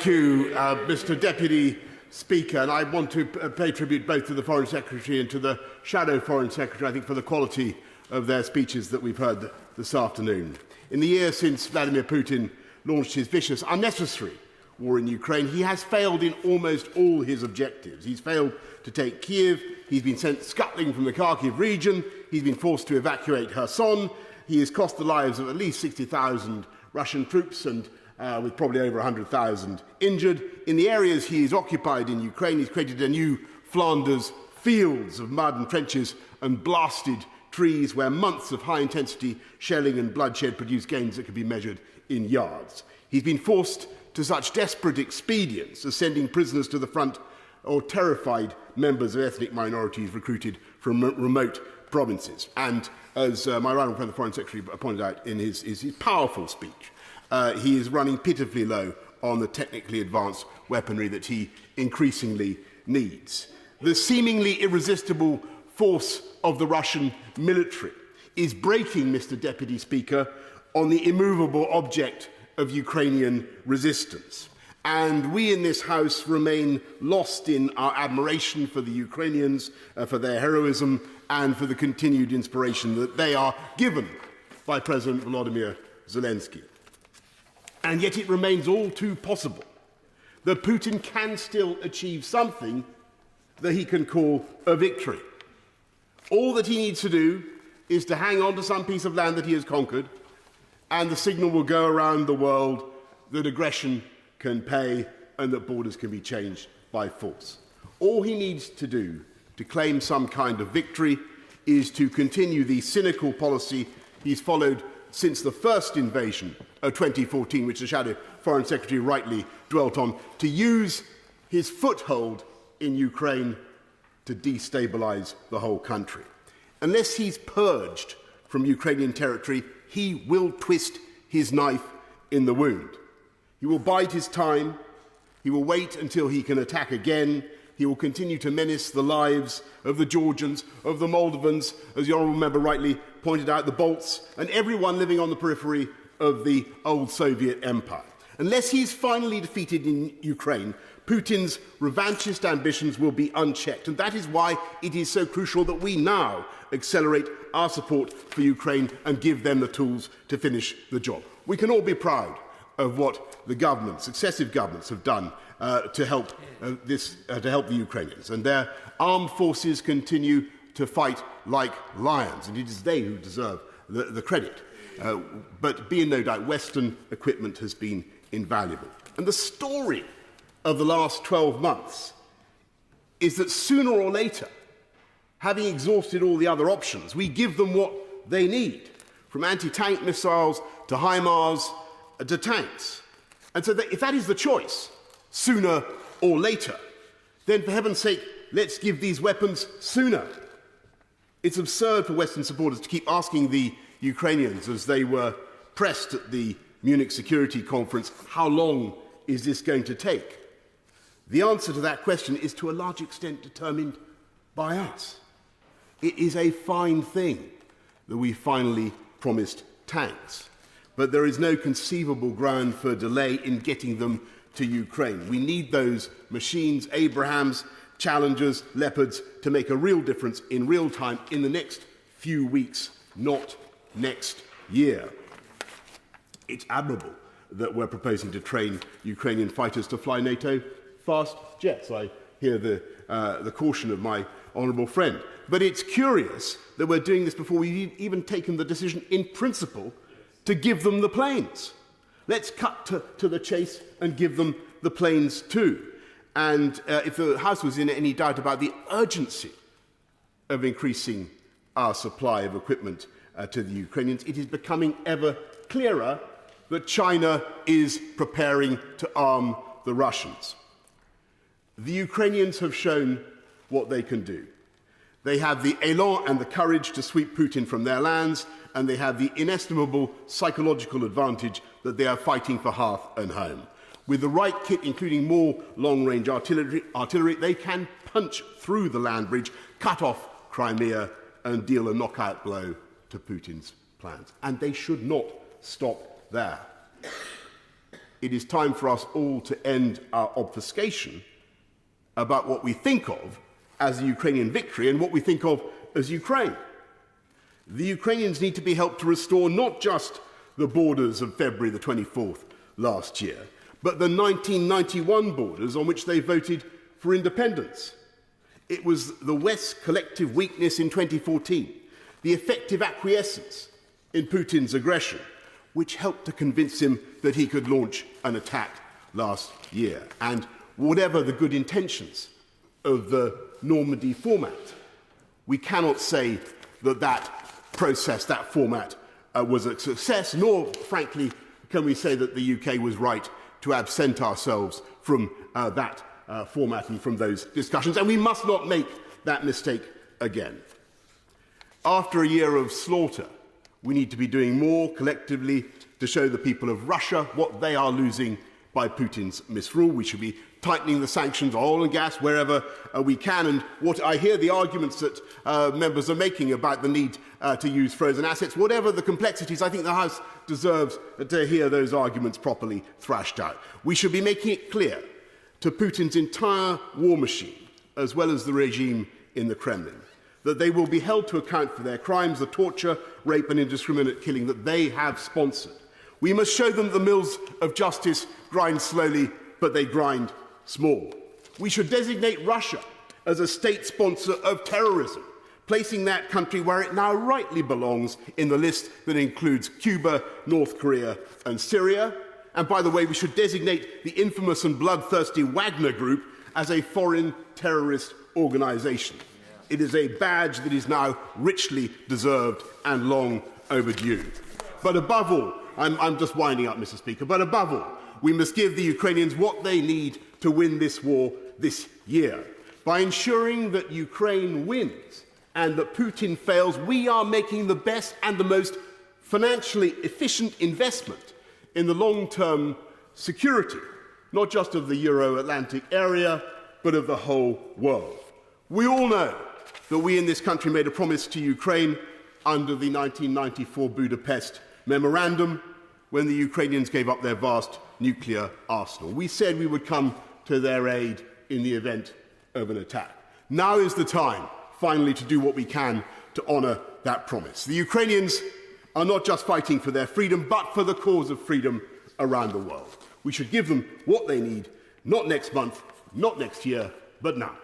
Thank you, Mr. Deputy Speaker, and I want to pay tribute both to the Foreign Secretary and to the Shadow Foreign Secretary, I think, for the quality of their speeches that we've heard this afternoon. In the year since Vladimir Putin launched his vicious, unnecessary war in Ukraine, he has failed in almost all his objectives. He's failed to take Kiev, he's been sent scuttling from the Kharkiv region, he's been forced to evacuate Kherson, he has cost the lives of at least 60,000 Russian troops and with probably over 100,000 injured. In the areas he is occupied in Ukraine, he's created a new Flanders, fields of mud and trenches and blasted trees where months of high-intensity shelling and bloodshed produce gains that can be measured in yards. He's been forced to such desperate expedients as sending prisoners to the front or terrified members of ethnic minorities recruited from remote provinces. And as my right honourable friend, the Foreign Secretary, pointed out in his powerful speech, he is running pitifully low on the technically advanced weaponry that he increasingly needs. The seemingly irresistible force of the Russian military is breaking, Mr. Deputy Speaker, on the immovable object of Ukrainian resistance. And we in this House remain lost in our admiration for the Ukrainians, for their heroism and for the continued inspiration that they are given by President Volodymyr Zelensky. And yet it remains all too possible that Putin can still achieve something that he can call a victory. All that he needs to do is to hang on to some piece of land that he has conquered, and the signal will go around the world that aggression can pay and that borders can be changed by force. All he needs to do to claim some kind of victory is to continue the cynical policy he's followed since the first invasion of 2014, which the Shadow Foreign Secretary rightly dwelt on, to use his foothold in Ukraine to destabilise the whole country. Unless he's purged from Ukrainian territory, he will twist his knife in the wound. He will bide his time, he will wait until he can attack again, he will continue to menace the lives of the Georgians, of the Moldovans, as the Honourable Member rightly pointed out, the Balts, and everyone living on the periphery of the old Soviet Empire. Unless he's finally defeated in Ukraine, Putin's revanchist ambitions will be unchecked, and that is why it is so crucial that we now accelerate our support for Ukraine and give them the tools to finish the job. We can all be proud of what the governments, successive governments, have done to help the Ukrainians, and their armed forces continue to fight like lions, and it is they who deserve the credit. But be in no doubt, Western equipment has been invaluable. And the story of the last 12 months is that sooner or later, having exhausted all the other options, we give them what they need, from anti-tank missiles to HIMARS to tanks. And so if that is the choice, sooner or later, then for heaven's sake, let's give these weapons sooner. It's absurd for Western supporters to keep asking the Ukrainians, as they were pressed at the Munich Security Conference, how long is this going to take? The answer to that question is to a large extent determined by us. It is a fine thing that we finally promised tanks, but there is no conceivable ground for delay in getting them to Ukraine. We need those machines, Abrahams, Challengers, Leopards, to make a real difference in real time in the next few weeks, not next year. It's admirable that we're proposing to train Ukrainian fighters to fly NATO fast jets. I hear the caution of my honourable friend. But it's curious that we're doing this before we've even taken the decision in principle to give them the planes. Let's cut to the chase and give them the planes too. And if the House was in any doubt about the urgency of increasing our supply of equipment to the Ukrainians, it is becoming ever clearer that China is preparing to arm the Russians. The Ukrainians have shown what they can do. They have the élan and the courage to sweep Putin from their lands, and they have the inestimable psychological advantage that they are fighting for hearth and home. With the right kit, including more long-range artillery, they can punch through the land bridge, cut off Crimea, and deal a knockout blow to Putin's plans. And they should not stop there. it is time for us all to end our obfuscation about what we think of as a Ukrainian victory and what we think of as Ukraine. The Ukrainians need to be helped to restore not just the borders of February the 24th last year, but the 1991 borders on which they voted for independence. It was the West's collective weakness in 2014, the effective acquiescence in Putin's aggression, which helped to convince him that he could launch an attack last year. And whatever the good intentions of the Normandy format, we cannot say that that process, that format, was a success, nor, frankly, can we say that the UK was right to absent ourselves from that format and from those discussions. And we must not make that mistake again. After a year of slaughter, we need to be doing more collectively to show the people of Russia what they are losing by Putin's misrule. We should be tightening the sanctions on oil and gas wherever we can. And what I hear the arguments that members are making about the need to use frozen assets, whatever the complexities, I think the House deserves to hear those arguments properly thrashed out. We should be making it clear to Putin's entire war machine, as well as the regime in the Kremlin, that they will be held to account for their crimes, the torture, rape and indiscriminate killing that they have sponsored. We must show them the mills of justice grind slowly, but they grind small. We should designate Russia as a state sponsor of terrorism, placing that country where it now rightly belongs in the list that includes Cuba, North Korea and Syria. And by the way, we should designate the infamous and bloodthirsty Wagner Group as a foreign terrorist organisation. It is a badge that is now richly deserved and long overdue. But above all, I'm just winding up, Mr. Speaker, but above all, we must give the Ukrainians what they need to win this war this year. By ensuring that Ukraine wins and that Putin fails, we are making the best and the most financially efficient investment in the long-term security, not just of the Euro-Atlantic area, but of the whole world. We all know that we in this country made a promise to Ukraine under the 1994 Budapest Memorandum when the Ukrainians gave up their vast nuclear arsenal. We said we would come to their aid in the event of an attack. Now is the time, finally, to do what we can to honour that promise. The Ukrainians are not just fighting for their freedom, but for the cause of freedom around the world. We should give them what they need, not next month, not next year, but now.